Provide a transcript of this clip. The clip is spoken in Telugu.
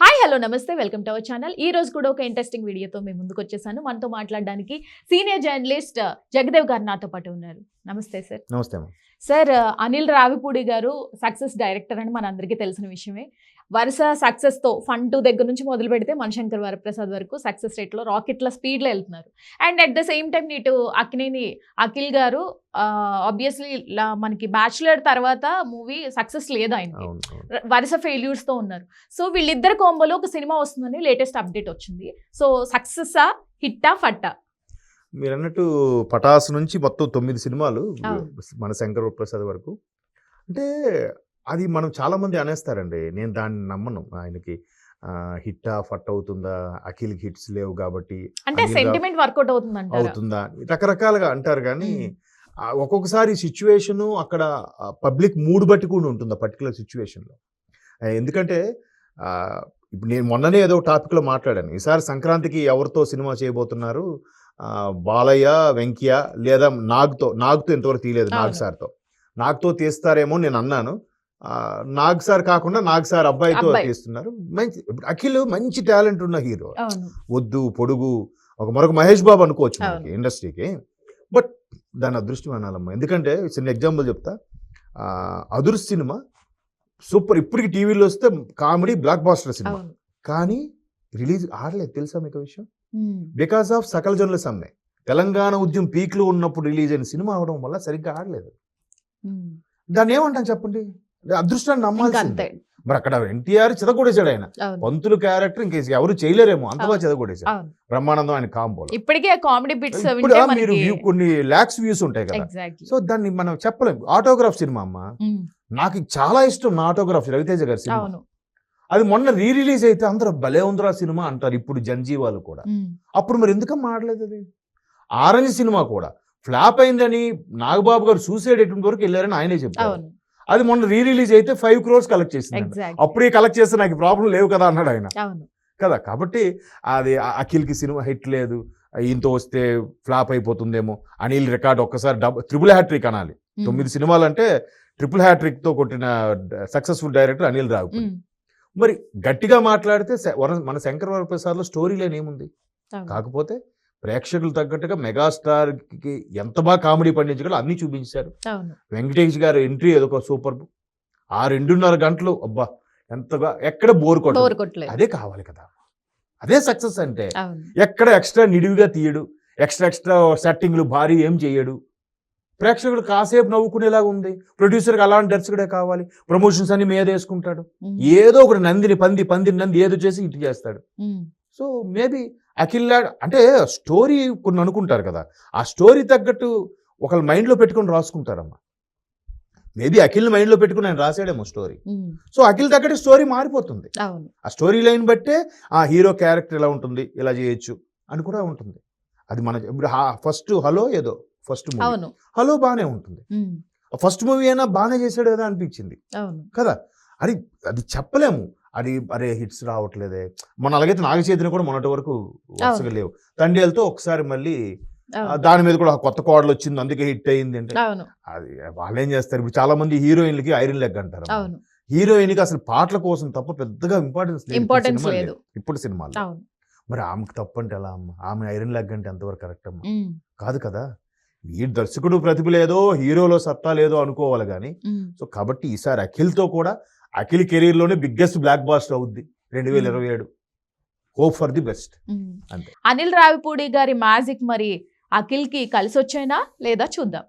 హాయ్ హలో నమస్తే వెల్కమ్ టు అవర్ ఛానల్. ఈ రోజు కూడా ఒక ఇంట్రెస్టింగ్ వీడియోతో మేము ముందుకు వచ్చేసాను. మనతో మాట్లాడడానికి సీనియర్ జర్నలిస్ట్ జగదేవ్ గారు నాతో పాటు ఉన్నారు. నమస్తే సార్. నమస్తే సార్. అనిల్ రావిపూడి గారు సక్సెస్ డైరెక్టర్ అని మనందరికీ తెలిసిన విషయమే. వరుస సక్సెస్తో ఫన్ 2 దగ్గర నుంచి మొదలు పెడితే మణిశంకర్ వరప్రసాద్ వరకు సక్సెస్ రేట్లో రాకెట్ల స్పీడ్లో వెళ్తున్నారు. And at the same time ఇటు అక్కినేని అఖిల్ గారు ఆబ్వియస్లీ మనకి బ్యాచులర్ తర్వాత మూవీ సక్సెస్ లేదు ఆయనకి, వరుస ఫెయిల్యూర్స్తో ఉన్నారు. సో వీళ్ళిద్దరు కాంబోలో ఒక సినిమా వస్తుందని లేటెస్ట్ అప్డేట్ వచ్చింది. సో సక్సెస్సా హిట్టా ఫట్టా? మీరు అన్నట్టు పటాస్ నుంచి మొత్తం 9 సినిమాలు మన శంకర్ ప్రసాద్ వరకు. అంటే అది మనం చాలా మంది అనేస్తారండి, నేను దాన్ని నమ్మను. ఆయనకి హిట్టా ఫట్ అవుతుందా, అఖిల్కి హిట్స్ లేవు కాబట్టి అంటే సెంటిమెంట్ వర్కౌట్ అవుతుందా రకరకాలుగా అంటారు. కానీ ఒక్కొక్కసారి సిచ్యువేషను అక్కడ పబ్లిక్ మూడ్ బట్టి కూడా ఉంటుంది ఆ పర్టికులర్ సిచ్యువేషన్లో. ఎందుకంటే ఇప్పుడు నేను మొన్ననే ఏదో టాపిక్లో మాట్లాడాను, ఈసారి సంక్రాంతికి ఎవరితో సినిమా చేయబోతున్నారు, బాలయ్య వెంకయ్య లేదా నాగ్తో ఇంతవరకు తీయలేదు, నాగ్ సార్తో తీస్తారేమో నేను అన్నాను. నాగ్ సార్ కాకుండా నాగ్ సార్ అబ్బాయితో తీస్తున్నారు. మంచి అఖిల్ మంచి టాలెంట్ ఉన్న హీరో, వద్దు పొడుగు మరొక మహేష్ బాబు అనుకోవచ్చు మనకి ఇండస్ట్రీకి. బట్ దాని అదృష్టం అనాలమ్మా. ఎందుకంటే చిన్న ఎగ్జాంపుల్ చెప్తా, అదుర్స్ సినిమా సూపర్, ఇప్పటికి టీవీలో వస్తే కామెడీ బ్లాక్ బాస్టర్ సినిమా, కానీ రిలీజ్ ఆడలేదు. తెలుసా మీకు విషయం? బికాస్ ఆఫ్ సకల జనుల సమ్మె, తెలంగాణ ఉద్యమం పీక్లో ఉన్నప్పుడు రిలీజ్ అయిన సినిమా అవడం వల్ల సరిగ్గా ఆడలేదు. దాన్ని ఏమంటాను చెప్పండి, అదృష్టాన్ని నమ్మాల్సిందే. మరి అక్కడ ఎన్టీఆర్ చెదగొడేశాడు, ఆయన పంతులు క్యారెక్టర్ ఇంక ఎవరు చేయలేరేమో అంతగా చెదగొడేశాడు. బ్రహ్మానందం ఆయన కాంబోలో ఇప్పటికే కామెడీ బిట్స్ మీరు కొన్ని లాక్స్ వ్యూస్ ఉంటాయి కదా. సో దాన్ని మనం చెప్పలేము. ఆటోగ్రాఫ్ సినిమా అమ్మా నాకు చాలా ఇష్టం, నా ఆటోగ్రాఫ్ రవితేజ గారి సినిమా. అది మొన్న రిలీజ్ అయితే అందరూ భలే ఉందిరా సినిమా అంటారు ఇప్పుడు జనజీవాలు కూడా. అప్పుడు మరి ఎందుకమ్మా ఆడలేదు? అది ఆరెంజ్ సినిమా కూడా ఫ్లాప్ అయిందని నాగబాబు గారు సూసైడ్ అటెంప్ట్ వరకు వెళ్ళారని ఆయనే చెప్పారు. అది మొన్న రిలీజ్ అయితే 5 crores కలెక్ట్ చేసింది. అప్పుడే కలెక్ట్ చేస్తే నాకు ప్రాబ్లం లేవు కదా అన్నాడు ఆయన కదా. కాబట్టి అది అఖిల్కి సినిమా హిట్ లేదు, ఈయనతో వస్తే ఫ్లాప్ అయిపోతుందేమో. అనిల్ రికార్డ్ ఒక్కసారి ట్రిపుల్ హ్యాట్రిక్ అనాలి. 9 సినిమాలు అంటే ట్రిపుల్ హ్యాట్రిక్ తో కొట్టిన సక్సెస్ఫుల్ డైరెక్టర్ అనిల్ రావిపూడి. మరి గట్టిగా మాట్లాడితే మన శంకర్ వరప్రసాద్లో స్టోరీ లైన్ ఏముంది? కాకపోతే ప్రేక్షకులు తగ్గట్టుగా మెగాస్టార్కి ఎంత బాగా కామెడీ పండించగలరు అన్నీ చూపించారు. వెంకటేష్ గారు ఎంట్రీ ఏదో సూపర్. ఆ 2.5 గంటలు అబ్బా ఎంతగా, ఎక్కడ బోర్ కొట్టలేదు. అదే కావాలి కదా, అదే సక్సెస్ అంటే. ఎక్కడ ఎక్స్ట్రా నిడివిగా తీయడు, ఎక్స్ట్రా సెట్టింగ్లు భారీ ఏం చేయడు. ప్రేక్షకుడు కాసేపు నవ్వుకునేలాగా ఉంది. ప్రొడ్యూసర్కి అలాంటి దర్శకుడే కావాలి. ప్రమోషన్స్ అన్ని మీద వేసుకుంటాడు, ఏదో ఒకటి నందిని పందిని ఏదో చేసి ఇటు చేస్తాడు. సో మేబీ అఖిల్ అంటే స్టోరీ కొన్ని అనుకుంటారు కదా, ఆ స్టోరీ తగ్గట్టు ఒకళ్ళ మైండ్లో పెట్టుకుని రాసుకుంటారమ్మా. మేబీ అఖిల్ మైండ్లో పెట్టుకుని ఆయన రాసాడేమో స్టోరీ. సో అఖిల్ తగ్గట్టు స్టోరీ మారిపోతుంది. ఆ స్టోరీ లైన్ బట్టే ఆ హీరో క్యారెక్టర్ ఎలా ఉంటుంది, ఇలా చేయొచ్చు అని కూడా ఉంటుంది. అది మన ఇప్పుడు ఫస్ట్ హలో ఏదో ఫస్ట్ మూవీ హలో బాగానే ఉంటుంది. ఫస్ట్ మూవీ అయినా బాగానే చేశాడు కదా అనిపించింది కదా. అది చెప్పలేము. అది అరే హిట్స్ రావట్లేదే. మన అలాగైతే నాగచైతన్య కూడా మొన్నటి వరకు వరుసగా లేవు. తండేలతో ఒకసారి మళ్ళీ దాని మీద కూడా కొత్త కోడలు వచ్చింది అందుకే హిట్ అయింది అంటే అది వాళ్ళు ఏం చేస్తారు. ఇప్పుడు చాలా మంది హీరోయిన్లకి ఐరన్ లెగ్ అంటారు. హీరోయిన్కి అసలు పాటల కోసం తప్ప పెద్దగా ఇంపార్టెన్స్ లేదు ఇప్పుడు సినిమాలో. మరి ఆమెకు తప్పు అంటే ఎలా అమ్మ? ఆమె ఐరన్ లెగ్ అంటే ఎంతవరకు కరెక్ట్ అమ్మా? కాదు కదా. ఈ దర్శకుడు ప్రతిభ లేదో హీరోలో సత్తా లేదో అనుకోవాలి కానీ. సో కాబట్టి ఈసారి అఖిల్తో కూడా అఖిల్ కెరీర్ లోనే బిగ్గెస్ట్ బ్లాక్ బాస్టర్ అవుద్ది 2027. హోప్ ఫర్ ది బెస్ట్ అంతే. అనిల్ రావిపూడి గారి మ్యాజిక్ మరి అఖిల్ కి కలిసి వచ్చేనా లేదా చూద్దాం.